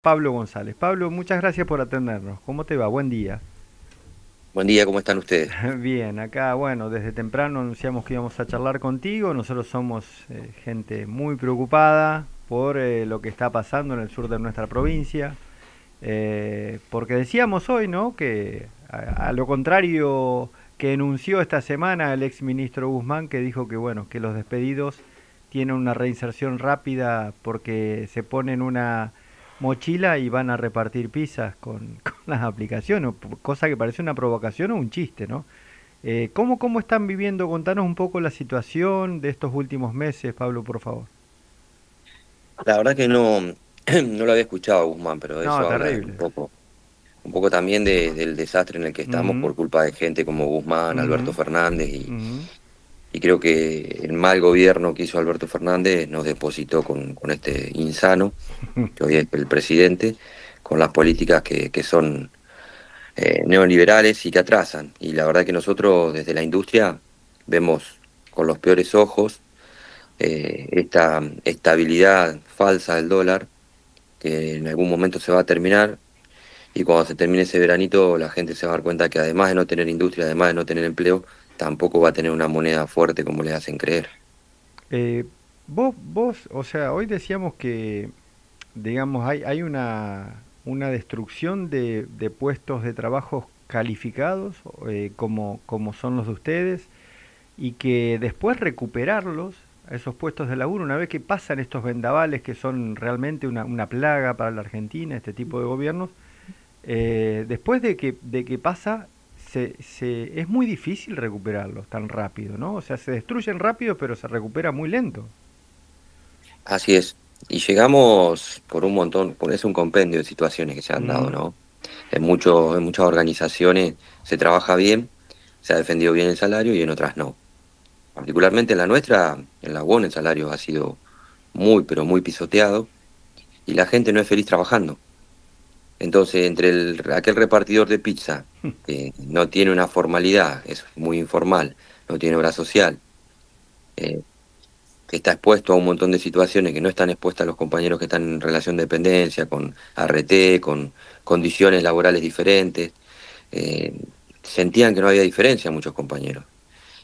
Pablo González. Pablo, muchas gracias por atendernos. ¿Cómo te va? Buen día. Buen día, ¿cómo están ustedes? Bien, acá, bueno, desde temprano anunciamos que íbamos a charlar contigo. Nosotros somos gente muy preocupada por lo que está pasando en el sur de nuestra provincia. Porque decíamos hoy, ¿no? Que a lo contrario que enunció esta semana el ex ministro Guzmán, que dijo que, bueno, que los despedidos tienen una reinserción rápida porque se ponen una mochila y van a repartir pizzas con las aplicaciones, cosa que parece una provocación o un chiste, ¿no? ¿Cómo están viviendo? Contanos un poco la situación de estos últimos meses, Pablo, por favor. La verdad que no, no lo había escuchado, Guzmán, pero No, eso habla terrible. un poco también del desastre en el que estamos Ujú, por culpa de gente como Guzmán, Alberto ujú, Fernández, ujú. y creo que el mal gobierno que hizo Alberto Fernández nos depositó con este insano, que hoy es el presidente, con las políticas que son neoliberales y que atrasan. Y la verdad que nosotros desde la industria vemos con los peores ojos esta estabilidad falsa del dólar que en algún momento se va a terminar y cuando se termine ese veranito la gente se va a dar cuenta que además de no tener industria, además de no tener empleo, tampoco va a tener una moneda fuerte como le hacen creer. Eh, o sea, hoy decíamos que, digamos, hay una destrucción de puestos de trabajo calificados, como son los de ustedes, y que después recuperarlos, a esos puestos de laburo, una vez que pasan estos vendavales que son realmente una plaga para la Argentina, este tipo de gobiernos, después de que pasa, es muy difícil recuperarlos tan rápido, ¿no? O sea, se destruyen rápido, pero se recupera muy lento. Así es. Y llegamos por un montón, es un compendio de situaciones que se han dado, Ujú. ¿no? En muchas organizaciones se trabaja bien, se ha defendido bien el salario y en otras no. Particularmente en la nuestra, en la UON, el salario ha sido muy, pero muy pisoteado y la gente no es feliz trabajando. Entonces, entre aquel repartidor de pizza que no tiene una formalidad, es muy informal, no tiene obra social, eh, que está expuesto a un montón de situaciones que no están expuestas a los compañeros que están en relación de dependencia, con ART, con condiciones laborales diferentes, eh, sentían que no había diferencia muchos compañeros.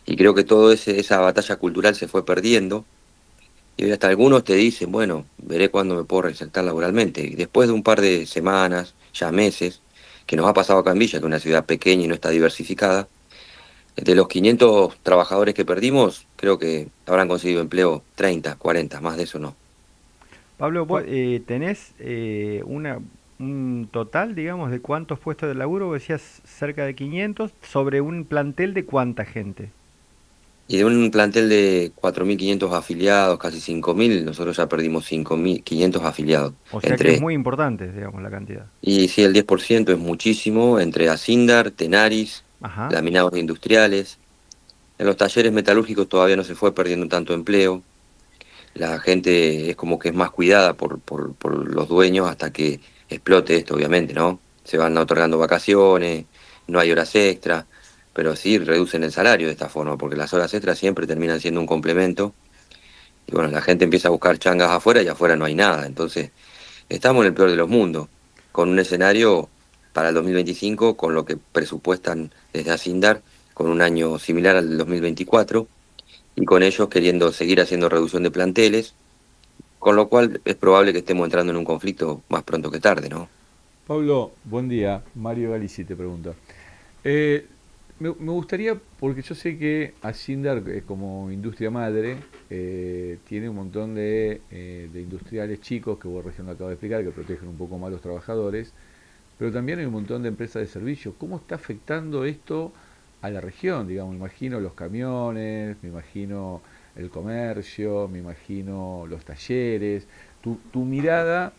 Y creo que toda esa batalla cultural se fue perdiendo. Y hoy hasta algunos te dicen, bueno, veré cuándo me puedo reinsertar laboralmente. Y después de un par de semanas, ya meses, que nos ha pasado acá en Villa, que es una ciudad pequeña y no está diversificada, de los 500 trabajadores que perdimos, creo que habrán conseguido empleo 30, 40, más de eso no. Pablo, vos Pa- tenés un total, digamos, de cuántos puestos de laburo, vos decías cerca de 500 sobre un plantel de cuánta gente. Y de un plantel de 4.500 afiliados, casi 5.000, nosotros ya perdimos 5.500 afiliados. O sea que es Entre, muy importante, digamos, la cantidad. y sí, el 10% es muchísimo, entre Asindar, Tenaris, Ajá. laminados industriales. En los talleres metalúrgicos todavía no se fue perdiendo tanto empleo. La gente es como que es más cuidada por los dueños hasta que explote esto, obviamente, ¿no? Se van otorgando vacaciones, no hay horas extras, pero sí reducen el salario de esta forma, porque las horas extras siempre terminan siendo un complemento. Y bueno, la gente empieza a buscar changas afuera y afuera no hay nada. Entonces, estamos en el peor de los mundos, con un escenario para el 2025, con lo que presupuestan desde Asindar, con un año similar al del 2024 y con ellos queriendo seguir haciendo reducción de planteles, con lo cual es probable que estemos entrando en un conflicto más pronto que tarde, ¿no? Pablo, buen día. Mario Galici te pregunta. Eh, me gustaría, porque yo sé que Asindar, como industria madre, tiene un montón de industriales chicos que vos recién lo acabas de explicar, que protegen un poco más a los trabajadores, pero también hay un montón de empresas de servicios. ¿Cómo está afectando esto a la región? Digamos, me imagino los camiones, me imagino el comercio, me imagino los talleres. Tu mirada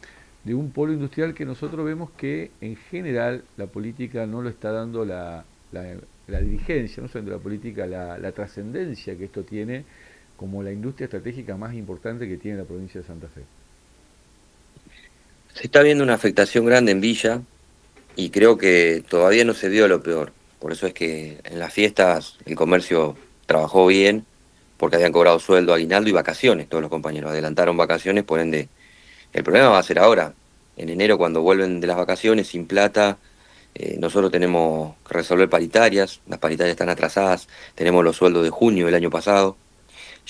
de un polo industrial que nosotros vemos que en general la política no lo está dando la dirigencia, no solamente la política, la trascendencia que esto tiene como la industria estratégica más importante que tiene la provincia de Santa Fe. Se está viendo una afectación grande en Villa y creo que todavía no se vio lo peor. Por eso es que en las fiestas el comercio trabajó bien, porque habían cobrado sueldo, aguinaldo y vacaciones, todos los compañeros adelantaron vacaciones, por ende, el problema va a ser ahora. en enero cuando vuelven de las vacaciones sin plata. Nosotros tenemos que resolver paritarias, las paritarias están atrasadas, tenemos los sueldos de junio del año pasado.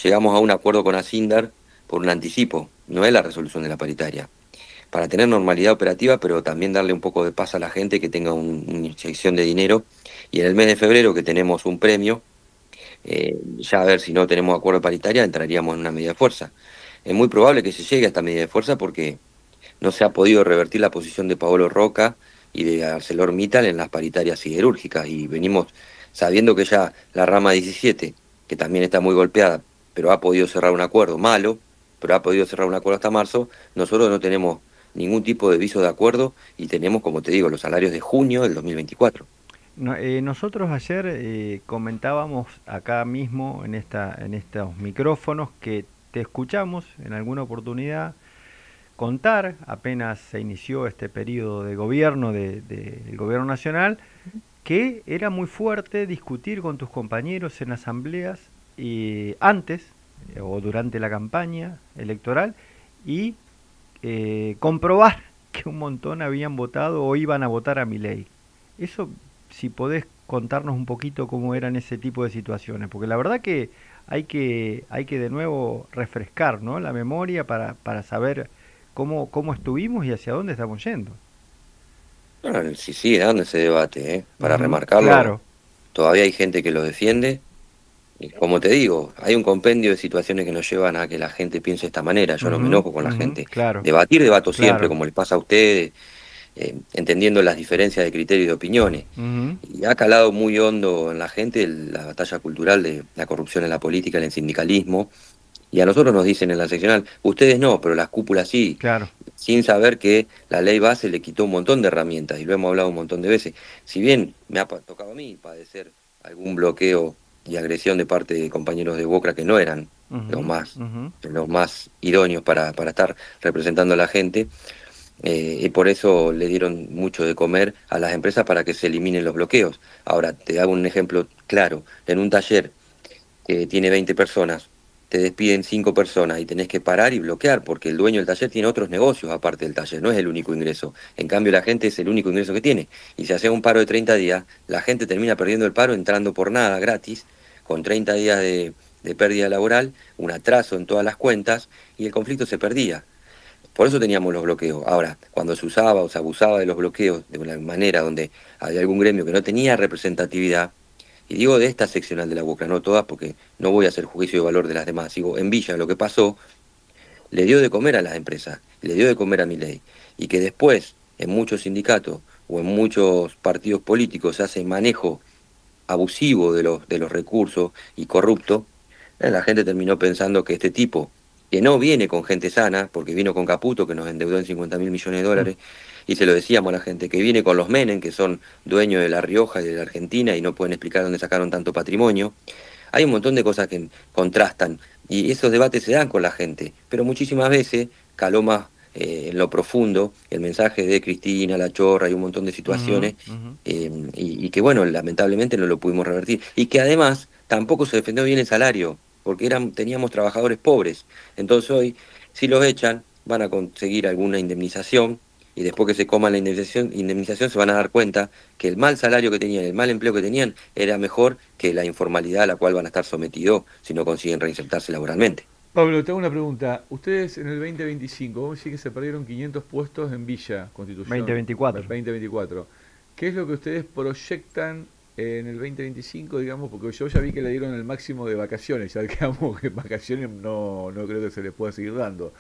Llegamos a un acuerdo con Asindar por un anticipo, no es la resolución de la paritaria, para tener normalidad operativa, pero también darle un poco de paz a la gente, que tenga una inyección de dinero. Y en el mes de febrero, que tenemos un premio, ya a ver si no tenemos acuerdo de paritaria, entraríamos en una medida de fuerza. Es muy probable que se llegue a esta medida de fuerza porque no se ha podido revertir la posición de Paolo Roca y de ArcelorMittal en las paritarias siderúrgicas, y venimos sabiendo que ya la rama 17, que también está muy golpeada, pero ha podido cerrar un acuerdo malo, pero ha podido cerrar un acuerdo hasta marzo. Nosotros no tenemos ningún tipo de viso de acuerdo y tenemos, como te digo, los salarios de junio del 2024. Nosotros ayer comentábamos acá mismo en estos micrófonos que te escuchamos en alguna oportunidad contar, apenas se inició este periodo de gobierno del gobierno nacional, que era muy fuerte discutir con tus compañeros en asambleas antes o durante la campaña electoral y comprobar que un montón habían votado o iban a votar a Milei. Eso, si podés contarnos un poquito cómo eran ese tipo de situaciones, porque la verdad que hay que de nuevo refrescar, ¿no?, la memoria para saber cómo estuvimos y hacia dónde estamos yendo. Bueno, sí sigue dando ese debate, ¿eh? Para Ujú, remarcarlo, claro. todavía hay gente que lo defiende. Y como te digo, hay un compendio de situaciones que nos llevan a que la gente piense de esta manera. Yo no me Ujú, enojo con la ujú, gente. claro, Debato siempre, claro. como les pasa a ustedes, entendiendo las diferencias de criterio y de opiniones. Ujú, Y ha calado muy hondo en la gente la batalla cultural de la corrupción en la política, en el sindicalismo. Y a nosotros nos dicen en la seccional, ustedes no, pero las cúpulas sí, claro. sin saber que la ley base le quitó un montón de herramientas, y lo hemos hablado un montón de veces. Si bien me ha tocado a mí padecer algún bloqueo y agresión de parte de compañeros de Boca que no eran Ujú, ujú. los más idóneos para estar representando a la gente, y por eso le dieron mucho de comer a las empresas para que se eliminen los bloqueos. Ahora, te hago un ejemplo claro. En un taller que tiene 20 personas, te despiden 5 personas y tenés que parar y bloquear, porque el dueño del taller tiene otros negocios aparte del taller, no es el único ingreso. En cambio, la gente es el único ingreso que tiene. Y si hace un paro de 30 días, la gente termina perdiendo el paro entrando por nada, gratis, con 30 días de pérdida laboral, un atraso en todas las cuentas, y el conflicto se perdía. Por eso teníamos los bloqueos. Ahora, cuando se usaba o se abusaba de los bloqueos de una manera donde había algún gremio que no tenía representatividad, y digo de esta seccional de la Boca, no todas, porque no voy a hacer juicio de valor de las demás. Digo, en Villa lo que pasó, le dio de comer a las empresas, le dio de comer a Milei. Y que después, en muchos sindicatos o en muchos partidos políticos, se hace manejo abusivo de los recursos y corrupto. La gente terminó pensando que este tipo, que no viene con gente sana, porque vino con Caputo, que nos endeudó en 50.000 millones de Mm. dólares, y se lo decíamos a la gente, que viene con los Menem, que son dueños de La Rioja y de la Argentina y no pueden explicar dónde sacaron tanto patrimonio. Hay un montón de cosas que contrastan, y esos debates se dan con la gente, pero muchísimas veces caló más en lo profundo el mensaje de Cristina, La Chorra y un montón de Ujú, situaciones, ujú. y que bueno, lamentablemente no lo pudimos revertir. Y que además tampoco se defendió bien el salario, porque teníamos trabajadores pobres. Entonces hoy, si los echan, van a conseguir alguna indemnización, y después que se coman la indemnización se van a dar cuenta que el mal salario que tenían, el mal empleo que tenían, era mejor que la informalidad a la cual van a estar sometidos si no consiguen reinsertarse laboralmente. Pablo, te hago una pregunta. Ustedes en el 2025, vos decís que se perdieron 500 puestos en Villa Constitución 2024. 2024. ¿Qué es lo que ustedes proyectan en el 2025, digamos? Porque yo ya vi que le dieron el máximo de vacaciones, ya digamos que vacaciones no creo que se les pueda seguir dando.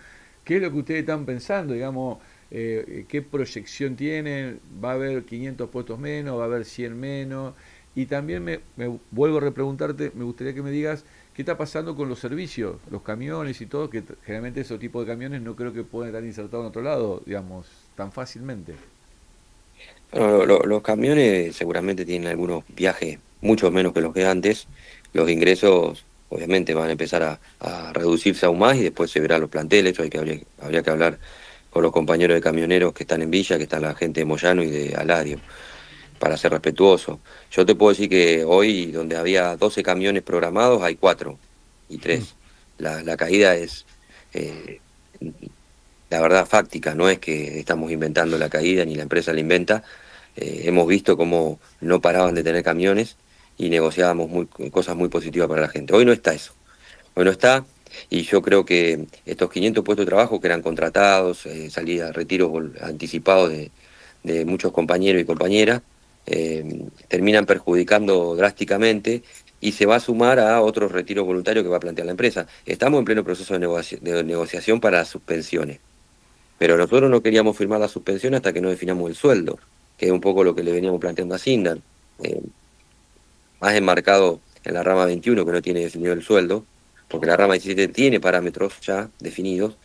¿Qué es lo que ustedes están pensando, digamos? ¿Qué proyección tienen? ¿Va a haber 500 puestos menos? ¿Va a haber 100 menos? Y también me vuelvo a repreguntarte, me gustaría que me digas qué está pasando con los servicios, los camiones y todo, que generalmente esos tipos de camiones no creo que puedan estar insertados en otro lado, digamos, tan fácilmente. Bueno, los camiones seguramente tienen algunos viajes mucho menos que los de antes. Los ingresos obviamente van a empezar a reducirse aún más, y después se verán los planteles. Eso habría que hablar con los compañeros de camioneros que están en Villa, que están la gente de Moyano y de Alario, para ser respetuoso. Yo te puedo decir que hoy, donde había 12 camiones programados, hay 4 y Mm. 3. La caída es eh, la verdad fáctica, no es que estamos inventando la caída ni la empresa la inventa. Hemos visto cómo no paraban de tener camiones y negociábamos cosas muy positivas para la gente. Hoy no está eso, hoy no está, y yo creo que estos 500 puestos de trabajo que eran contratados, salida, retiros anticipados de muchos compañeros y compañeras, terminan perjudicando drásticamente y se va a sumar a otros retiros voluntarios que va a plantear la empresa. Estamos en pleno proceso de negociación para las suspensiones, pero nosotros no queríamos firmar la suspensión hasta que no definamos el sueldo, que es un poco lo que le veníamos planteando a Sindar, eh, más enmarcado en la rama 21 que no tiene definido el sueldo, porque la rama 17 tiene parámetros ya definidos,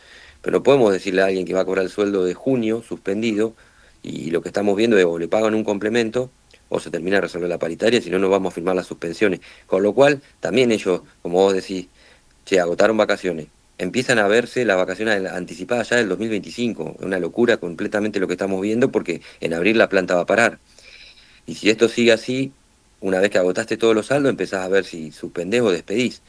pero no podemos decirle a alguien que va a cobrar el sueldo de junio suspendido y lo que estamos viendo es o le pagan un complemento o se termina de resolver la paritaria, si no, no vamos a firmar las suspensiones. Con lo cual, también ellos, como vos decís, che, agotaron vacaciones. Empiezan a verse las vacaciones anticipadas ya del 2025. Es una locura completamente lo que estamos viendo porque en abril la planta va a parar. Y si esto sigue así, una vez que agotaste todos los saldos, empezás a ver si suspendés o despedís.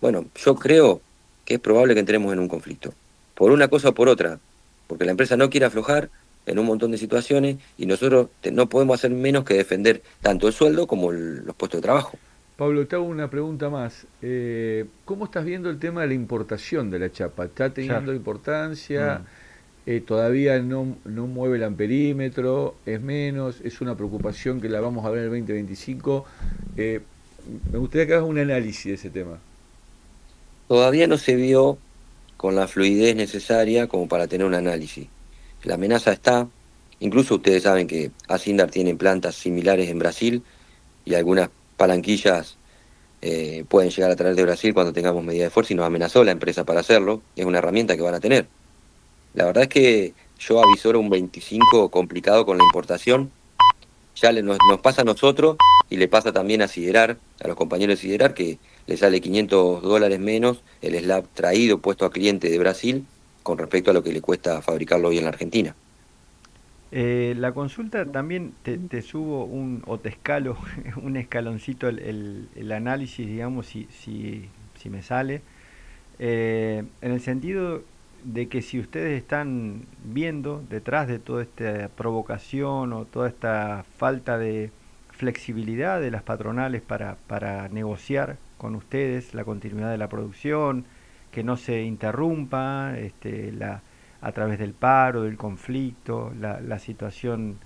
Bueno, yo creo que es probable que entremos en un conflicto, por una cosa o por otra, porque la empresa no quiere aflojar en un montón de situaciones y nosotros no podemos hacer menos que defender tanto el sueldo como los puestos de trabajo. Pablo, te hago una pregunta más. ¿Cómo estás viendo el tema de la importación de la chapa? ¿Está Ya. teniendo importancia? Mm. ¿Todavía no mueve el amperímetro? ¿Es menos? ¿Es una preocupación que la vamos a ver en el 2025? Eh, Me gustaría que hagas un análisis de ese tema. Todavía no se vio con la fluidez necesaria como para tener un análisis. La amenaza está, incluso ustedes saben que Asindar tiene plantas similares en Brasil y algunas palanquillas pueden llegar a traer de Brasil cuando tengamos medida de fuerza y nos amenazó la empresa para hacerlo. Es una herramienta que van a tener. La verdad es que yo avisoro un 25 complicado con la importación. Ya nos pasa a nosotros y le pasa también a Siderar, a los compañeros de Siderar, que le sale $500 menos el slab traído, puesto a cliente de Brasil, con respecto a lo que le cuesta fabricarlo hoy en la Argentina. La consulta también te subo o te escalo un escaloncito el análisis, digamos, si me sale. En el sentido de que si ustedes están viendo detrás de toda esta provocación o toda esta falta de flexibilidad de las patronales para negociar con ustedes la continuidad de la producción, que no se interrumpa a través del paro, del conflicto, la situación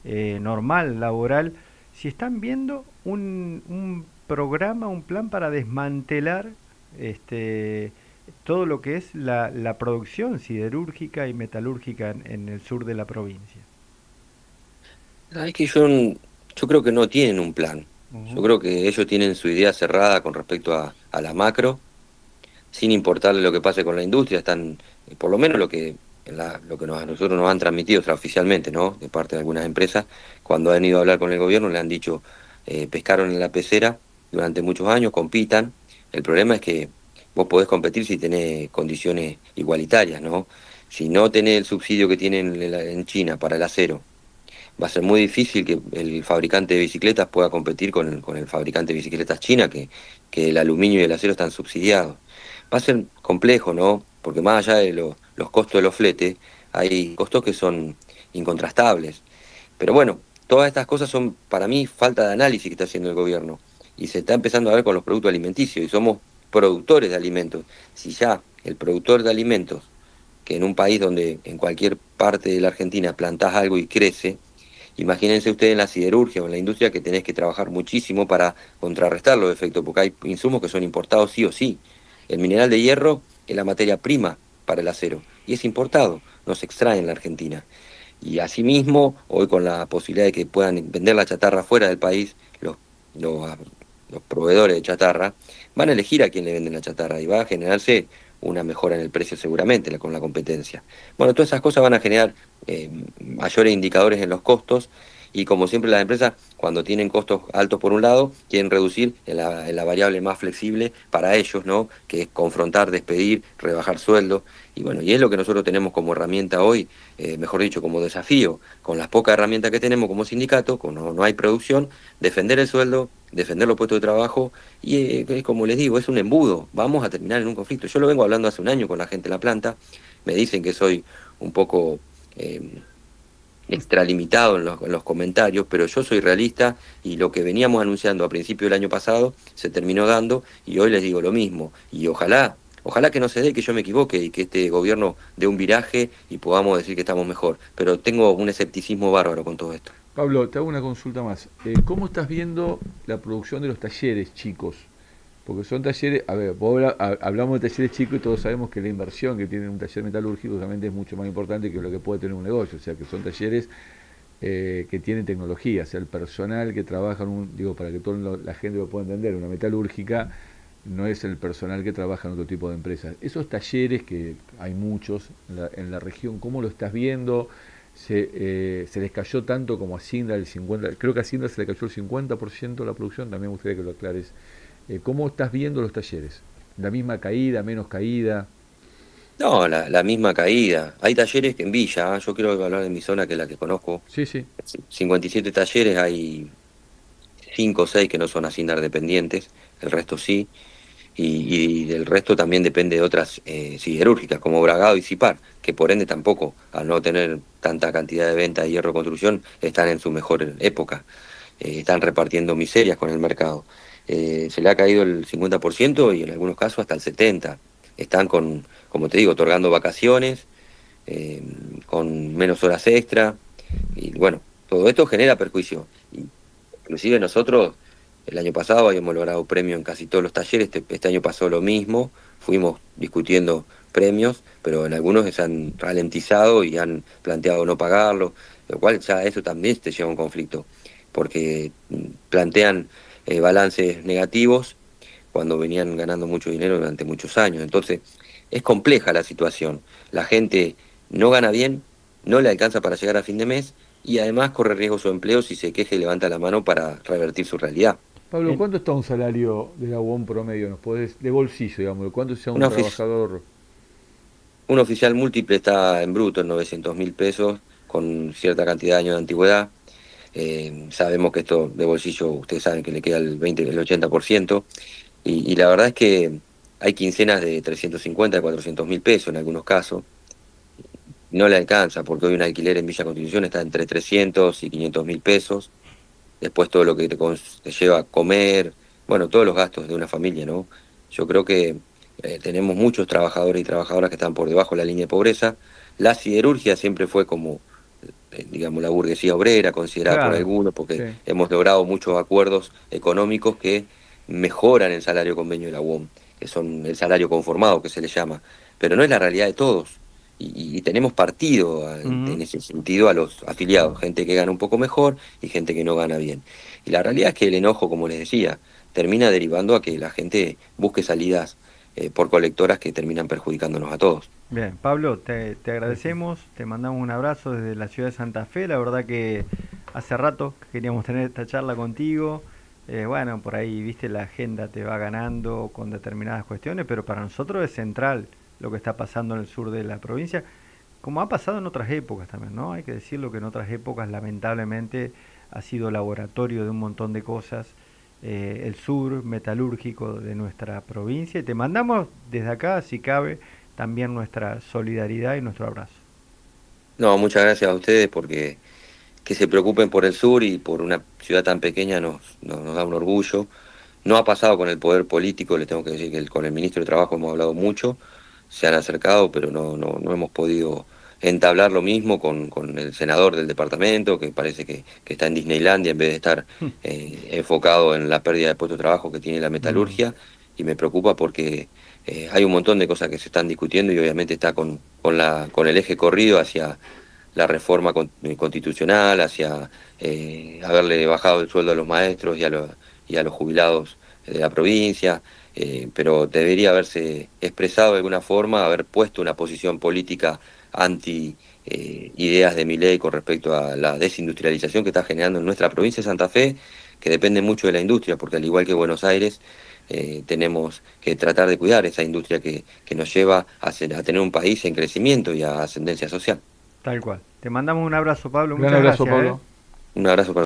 normal laboral, si están viendo un programa, un plan para desmantelar este, todo lo que es la producción siderúrgica y metalúrgica en el sur de la provincia. Es que yo creo que no tienen un plan. Yo Ujú. creo que ellos tienen su idea cerrada con respecto a la macro, sin importarle lo que pase con la industria, están, por lo menos lo que a nosotros nos han transmitido extraoficialmente, ¿no? De parte de algunas empresas, cuando han ido a hablar con el gobierno, le han dicho, pescaron en la pecera durante muchos años, compitan. El problema es que vos podés competir si tenés condiciones igualitarias, ¿no? Si no tenés el subsidio que tienen en China para el acero, va a ser muy difícil que el fabricante de bicicletas pueda competir con el fabricante de bicicletas china, que el aluminio y el acero están subsidiados. Va a ser complejo, ¿no? Porque más allá de los costos de los fletes, hay costos que son incontrastables. Pero bueno, todas estas cosas son para mí falta de análisis que está haciendo el gobierno. Y se está empezando a ver con los productos alimenticios y somos productores de alimentos. Si ya el productor de alimentos, que en un país donde en cualquier parte de la Argentina plantás algo y crece, imagínense ustedes en la siderurgia o en la industria que tenés que trabajar muchísimo para contrarrestar los efectos, porque hay insumos que son importados sí o sí. El mineral de hierro es la materia prima para el acero y es importado, no se extrae en la Argentina. Y asimismo, hoy con la posibilidad de que puedan vender la chatarra fuera del país, los, los proveedores de chatarra van a elegir a quién le venden la chatarra y va a generarse una mejora en el precio seguramente con la competencia. Bueno, todas esas cosas van a generar mayores indicadores en los costos y como siempre las empresas cuando tienen costos altos por un lado quieren reducir en la variable más flexible para ellos, ¿no? Que es confrontar, despedir, rebajar sueldos y bueno, y es lo que nosotros tenemos como herramienta hoy, mejor dicho, como desafío, con las pocas herramientas que tenemos como sindicato, cuando no hay producción, defender el sueldo, defender los puestos de trabajo y como les digo, es un embudo, vamos a terminar en un conflicto. Yo lo vengo hablando hace un año con la gente en la planta, me dicen que soy un poco extralimitado en los comentarios, pero yo soy realista y lo que veníamos anunciando a principio del año pasado se terminó dando y hoy les digo lo mismo. Y ojalá que no se dé, que yo me equivoque y que este gobierno dé un viraje y podamos decir que estamos mejor. Pero tengo un escepticismo bárbaro con todo esto. Pablo, te hago una consulta más. ¿Cómo estás viendo la producción de los talleres chicos? Porque son talleres, a ver, hablamos de talleres chicos y todos sabemos que la inversión que tiene un taller metalúrgico realmente es mucho más importante que lo que puede tener un negocio. O sea, que son talleres que tienen tecnología. O sea, el personal que trabaja, digo, para que toda la gente lo pueda entender, una metalúrgica no es el personal que trabaja en otro tipo de empresas. Esos talleres, que hay muchos en la región, ¿cómo lo estás viendo? Se les cayó tanto como a Sindar el 50%, creo que a Sindar se le cayó el 50% de la producción, también me gustaría que lo aclares. ¿Cómo estás viendo los talleres? ¿La misma caída, menos caída? No, la misma caída. Hay talleres que en Villa, yo quiero hablar de mi zona, que es la que conozco, Sí, sí, 57 talleres, hay 5 o 6 que no son Asindar dependientes, el resto sí. Y del resto también depende de otras siderúrgicas como Bragado y Cipar, que por ende tampoco, al no tener tanta cantidad de venta de hierro de construcción, están en su mejor época. Están repartiendo miserias con el mercado. Se le ha caído el 50% y en algunos casos hasta el 70%. Están con, como te digo, otorgando vacaciones, eh, con menos horas extra, y bueno, todo esto genera perjuicio. Inclusive nosotros el año pasado habíamos logrado premio en casi todos los talleres, este año pasó lo mismo, fuimos discutiendo premios, pero en algunos se han ralentizado y han planteado no pagarlo, lo cual ya eso también te lleva a un conflicto, porque plantean balances negativos cuando venían ganando mucho dinero durante muchos años. Entonces, es compleja la situación. La gente no gana bien, no le alcanza para llegar a fin de mes y además corre riesgo su empleo si se queja y levanta la mano para revertir su realidad. Pablo, En- ¿cuánto está un salario de la UOM promedio? ¿Nos podés, de bolsillo, digamos, cuánto sea un Una ofici- trabajador? un oficial múltiple está en bruto en 900.000 pesos, con cierta cantidad de años de antigüedad. Sabemos que esto de bolsillo, ustedes saben que le queda el 20, el 80%, y la verdad es que hay quincenas de 350, de 400.000 pesos en algunos casos. No le alcanza, porque hoy un alquiler en Villa Constitución está entre 300 y 500.000 pesos. Después todo lo que te lleva a comer, bueno, todos los gastos de una familia, ¿no? Yo creo que tenemos muchos trabajadores y trabajadoras que están por debajo de la línea de pobreza. La siderurgia siempre fue como, digamos, la burguesía obrera, considerada por claro, algunos, Sí. porque hemos logrado muchos acuerdos económicos que mejoran el salario convenio de la UOM, que son el salario conformado, que se le llama, pero no es la realidad de todos. Y tenemos partido en ujú. ese sentido a los afiliados, gente que gana un poco mejor y gente que no gana bien. Y la realidad es que el enojo, como les decía, termina derivando a que la gente busque salidas por colectoras que terminan perjudicándonos a todos. Bien, Pablo, te Perfecto. agradecemos, te mandamos un abrazo desde la ciudad de Santa Fe. La verdad que hace rato que queríamos tener esta charla contigo. Bueno, por ahí, viste, la agenda te va ganando con determinadas cuestiones, pero para nosotros es central lo que está pasando en el sur de la provincia, como ha pasado en otras épocas también, ¿no? Hay que decirlo que en otras épocas lamentablemente ha sido laboratorio de un montón de cosas, el sur metalúrgico de nuestra provincia, y te mandamos desde acá, si cabe, también nuestra solidaridad y nuestro abrazo. No, muchas gracias a ustedes porque que se preocupen por el sur y por una ciudad tan pequeña nos da un orgullo. No ha pasado con el poder político, le tengo que decir que con el ministro de Trabajo hemos hablado mucho, se han acercado, pero no hemos podido entablar lo mismo con el senador del departamento, que parece que está en Disneylandia en vez de estar enfocado en la pérdida de puestos de trabajo que tiene la Mm, metalurgia, y me preocupa porque hay un montón de cosas que se están discutiendo y obviamente está con el eje corrido hacia la reforma constitucional, hacia haberle bajado el sueldo a los maestros y a los jubilados de la provincia, pero debería haberse expresado de alguna forma, haber puesto una posición política anti ideas de Milei con respecto a la desindustrialización que está generando en nuestra provincia de Santa Fe, que depende mucho de la industria, porque al igual que Buenos Aires, tenemos que tratar de cuidar esa industria que nos lleva a tener un país en crecimiento y a ascendencia social. tal cual. Te mandamos un abrazo, Pablo. Gran Muchas abrazo, gracias, ¿eh? Pablo. Un abrazo para